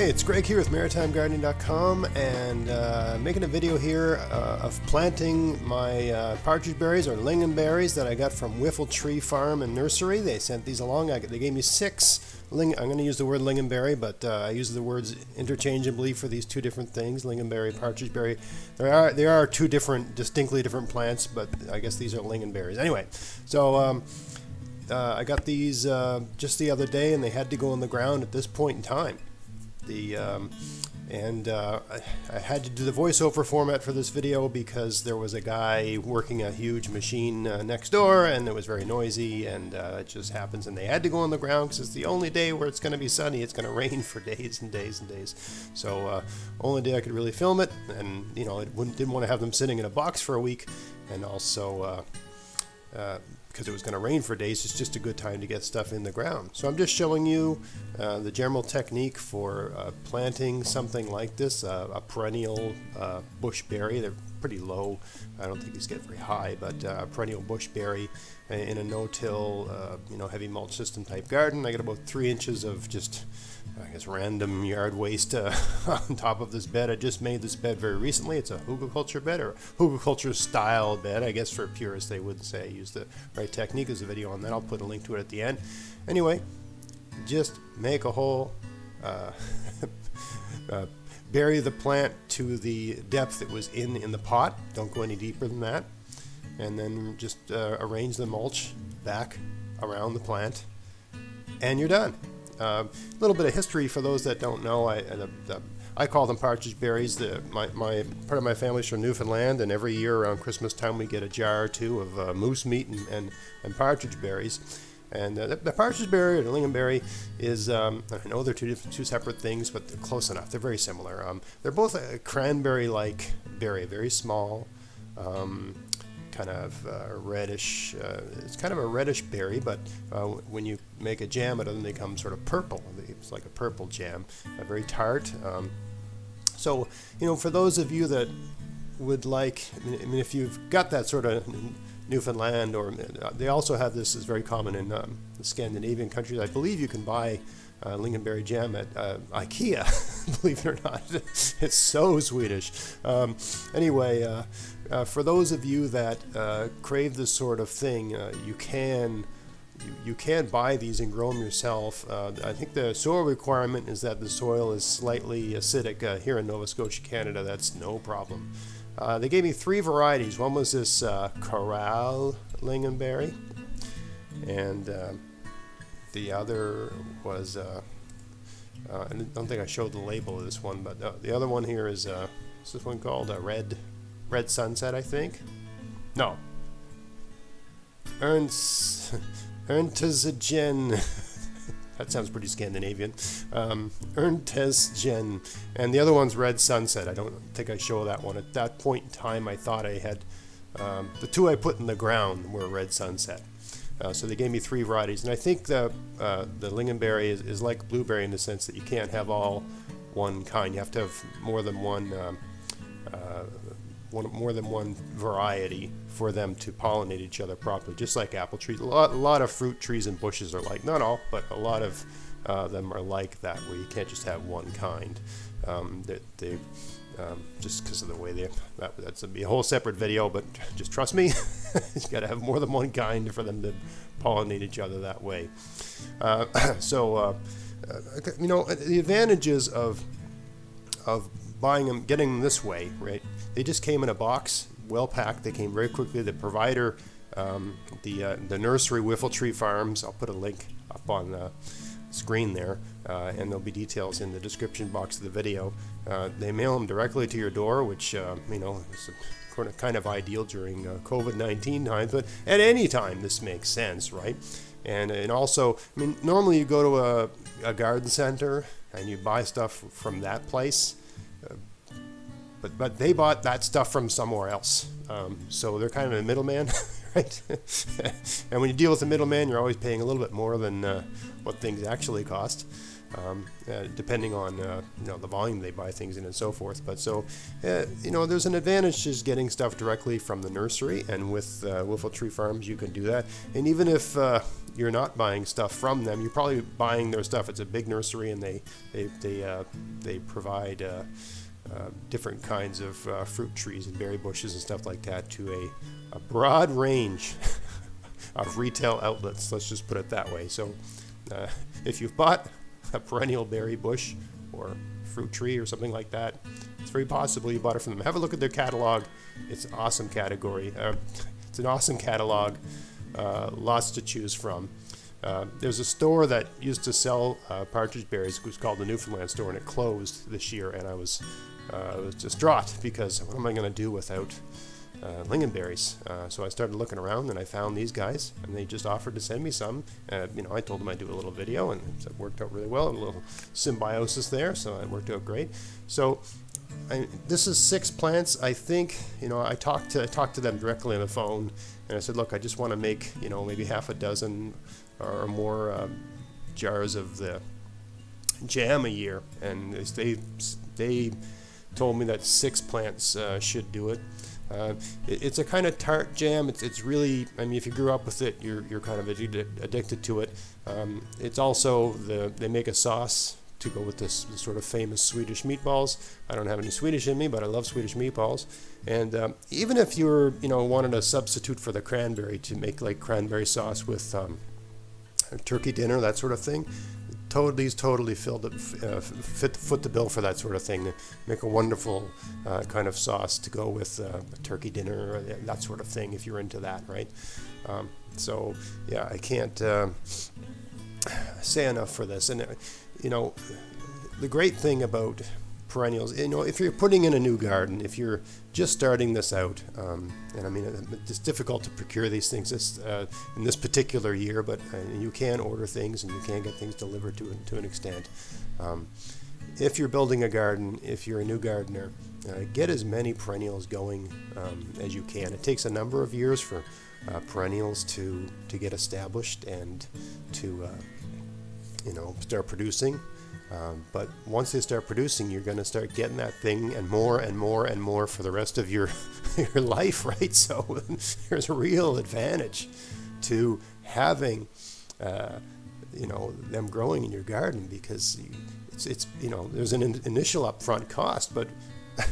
Hey, it's Greg here with maritimegardening.com and making a video here of planting my partridgeberries or lingonberries that I got from Whiffle Tree Farm and Nursery. They sent these along. They gave me 6. I'm going to use the word lingonberry, but I use the words interchangeably for these two different things, lingonberry, partridgeberry. They are two different, distinctly different plants, but I guess these are lingonberries. Anyway, so I got these just the other day, and they had to go in the ground at this point in time. I had to do the voiceover format for this video because there was a guy working a huge machine next door, and it was very noisy, and it just happens. And they had to go on the ground because it's the only day where it's going to be sunny. It's going to rain for days and days and days. So only day I could really film it, and you know, didn't want to have them sitting in a box for a week, and also because it was going to rain for days. It's just a good time to get stuff in the ground. So I'm just showing you the general technique for planting something like this, a perennial bush berry. They're pretty low. I don't think these get very high, but perennial bush berry in a no-till, heavy mulch system type garden. I got about 3 inches of just, I guess, random yard waste on top of this bed. I just made this bed very recently. It's a hugelkultur bed, or hugelkultur style bed. I guess for purists they wouldn't say I used the right technique. There's a video on that. I'll put a link to it at the end. Anyway, just make a hole, bury the plant to the depth it was in the pot. Don't go any deeper than that. And then just arrange the mulch back around the plant, and you're done. A little bit of history for those that don't know. I call them partridgeberries. My part of my family's from Newfoundland, and every year around Christmas time we get a jar or two of moose meat and partridgeberries. And the partridgeberry or the lingonberry is, I know they're two separate things, but they're close enough. They're very similar. They're both a cranberry-like berry, very small, kind of reddish. It's kind of a reddish berry, but when you make a jam out of them, they become sort of purple. It's like a purple jam, very tart. So, for those of you that would like, I mean, if you've got that sort of Newfoundland, or they also have this, is very common in the Scandinavian countries. I believe you can buy lingonberry jam at IKEA, believe it or not. It's so Swedish. Anyway, for those of you that crave this sort of thing, you can buy these and grow them yourself. I think the soil requirement is that the soil is slightly acidic. Here in Nova Scotia, Canada, that's no problem. They gave me 3 varieties. One was this Coral lingonberry, and the other was, I don't think I showed the label of this one, but the other one here is this one called a Red Sunset, I think. No. Erntezigen. That sounds pretty Scandinavian. Erntezigen. And the other one's Red Sunset. I don't think I show that one. At that point in time, I thought I had... the 2 I put in the ground were Red Sunset. So they gave me 3 varieties. And I think the lingonberry is like blueberry in the sense that you can't have all one kind. You have to have more than one variety for them to pollinate each other properly, just like apple trees. A lot of fruit trees and bushes are like, not all, but a lot of them are like that, where you can't just have one kind. They just because of the way that's be a whole separate video, but just trust me, you got to have more than one kind for them to pollinate each other that way. The advantages of buying them, getting them this way, right? They just came in a box, well packed. They came very quickly. The provider, the nursery, Whiffle Tree Farms. I'll put a link up on the screen there, and there'll be details in the description box of the video. They mail them directly to your door, which is kind of ideal during COVID-19 times. But at any time, this makes sense, right? And also, I mean, normally you go to a garden center and you buy stuff from that place. But they bought that stuff from somewhere else, so they're kind of a middleman, right? And when you deal with a middleman, you're always paying a little bit more than what things actually cost. depending on the volume they buy things in and so forth. But so there's an advantage to just getting stuff directly from the nursery, and with Whiffle Tree Farms you can do that. And even if you're not buying stuff from them, you're probably buying their stuff. It's a big nursery, and they provide different kinds of fruit trees and berry bushes and stuff like that to a broad range of retail outlets. Let's just put it that way. So if you've bought a perennial berry bush or fruit tree or something like that, it's very possible you bought it from them. Have a look at their catalog. It's an awesome category. It's an awesome catalog. Lots to choose from. There's a store that used to sell partridgeberries. It was called the Newfoundland store, and it closed this year, and I was distraught because what am I going to do without lingonberries? So I started looking around, and I found these guys, and they just offered to send me some. I told them I'd do a little video, and it worked out really well. A little symbiosis there, so it worked out great. So this is 6 plants. I think I talked to them directly on the phone, and I said, look, I just want to make maybe half a dozen or more jars of the jam a year, and they told me that 6 plants should do it. It's a kind of tart jam. It's really, if you grew up with it, you're kind of addicted to it. It's also they make a sauce to go with this sort of famous Swedish meatballs. I don't have any Swedish in me, but I love Swedish meatballs. And even if you're wanted a substitute for the cranberry to make like cranberry sauce with turkey dinner, that sort of thing, these totally foot the bill for that sort of thing. Make a wonderful kind of sauce to go with a turkey dinner, or that sort of thing, if you're into that, right? So yeah, I can't say enough for this. And the great thing about perennials, if you're putting in a new garden, if you're just starting this out, it's difficult to procure these things in this particular year, but you can order things and you can get things delivered to an extent. If you're building a garden, if you're a new gardener, get as many perennials going as you can. It takes a number of years for perennials to get established and to start producing. But once they start producing, you're going to start getting that thing and more and more and more for the rest of your life, right? So there's a real advantage to having them growing in your garden, because it's there's an initial upfront cost, but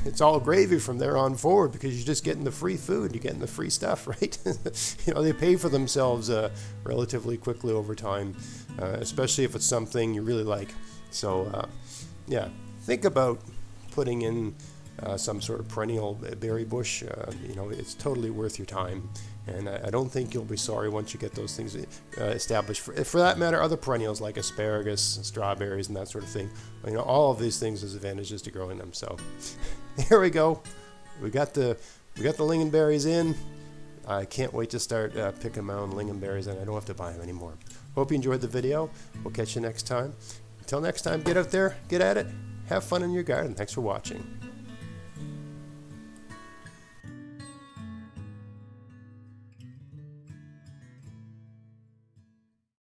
it's all gravy from there on forward, because you're just getting the free food, you're getting the free stuff, right? They pay for themselves relatively quickly over time, especially if it's something you really like. So think about putting in some sort of perennial berry bush. It's totally worth your time, and I don't think you'll be sorry once you get those things established. For that matter, other perennials like asparagus, strawberries, and that sort of thing. All of these things, there's advantages to growing them. So here we go. We got the lingonberries in. I can't wait to start picking my own lingonberries, and I don't have to buy them anymore. Hope you enjoyed the video. We'll catch you next time. Until next time, get out there, get at it, have fun in your garden. Thanks for watching.